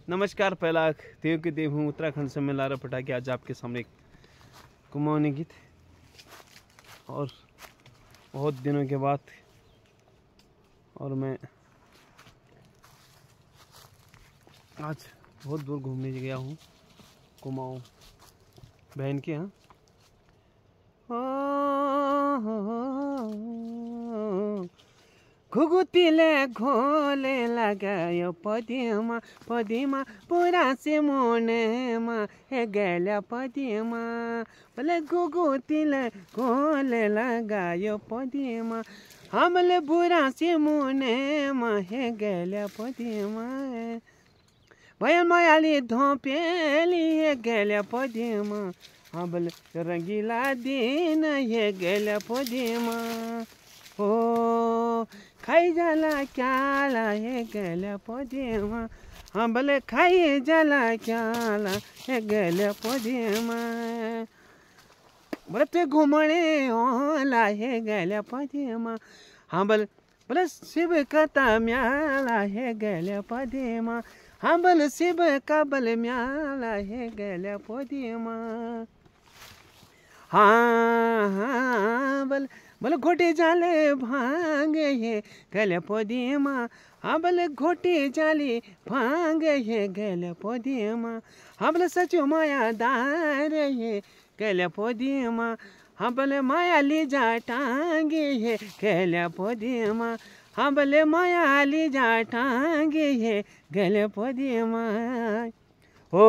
नमस्कार, पहला देव के देव हूँ उत्तराखंड से मैं लारा पटाके आज आपके सामने एक कुमाऊनी गीत और बहुत दिनों के बाद और मैं आज बहुत दूर घूमने गया हूँ कुमाऊँ बहन के यहाँ। घुघुतीले घोले लगायो पदिमा पदिमा पुरा से मुनेमा हे गेल्या पदिमा बोले घुघुतीले घोले लगायो पदिमा हमले बुरा से मुनेमा हे गेल्या पदिमा भय मायाली धोपेली हे गेल्या पदिमा हमले रंगीला दिन हे गेल्या पदिमा हो खाई जाला क्याला हे गेल्या पदिमा हाँ भले खाई जाला क्याला हे गेल्या पदिमा बोले ते घुमणे ओला हे गेल्या पदिमा हाँ बोले शिव कथा म्याला हे गेल्या पदिमा हाँ बोले शिव कबल म्याला हे गेल्या पदिमा हाँ बोले घोटे जाले भांगे हे गेल्या पदिमा हाँ बोले घोटे जाले भांगे हे गेल्या पदिमा हाँ बोले सचो माया दार हे गेल्या पदिमा हाँ बोले माया लीजा टांगे हे गेल्या पदिमा हाँ बोले माया लीजा टांगे हे गेल्या पदिमा हो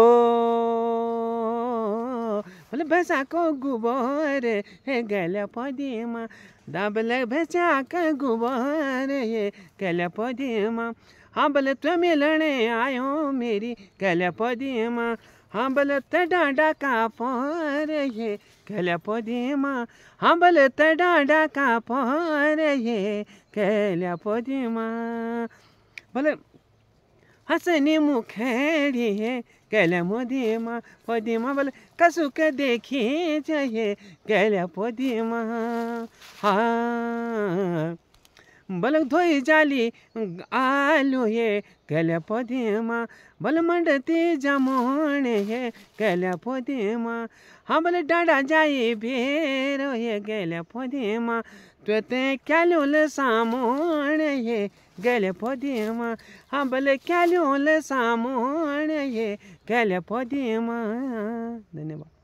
बोले भैंसा को गुबर हे गेल्या पदिमा दाबले भैंसा का गुबर हे गेल्या पदिमा हाँ बोले तो मिलने आयो मेरी गेल्या पदिमा हाँ बोले ते डांडा का पर हे गेल्या पदिमा हाँ बोले ते डांडा का पर हे गेल्या पदिमा बोले हसनी मुखेड़ी है गेल्या पदिमा पदिमा बोले कसुक देखी चाहिए गेल्या पदिमा हाँ बोले धोई जाली आलू है गेल्या पदिमा बोले मंडती जामुन है गेल्या पदिमा हाँ बोले डांडा जाई बेर है गेल्या पदिमा ते क्यालूल सामोण है गेल्या पदिमा हाँ बोले क्यालूल सामोण है गेल्या पदिमा। धन्यवाद।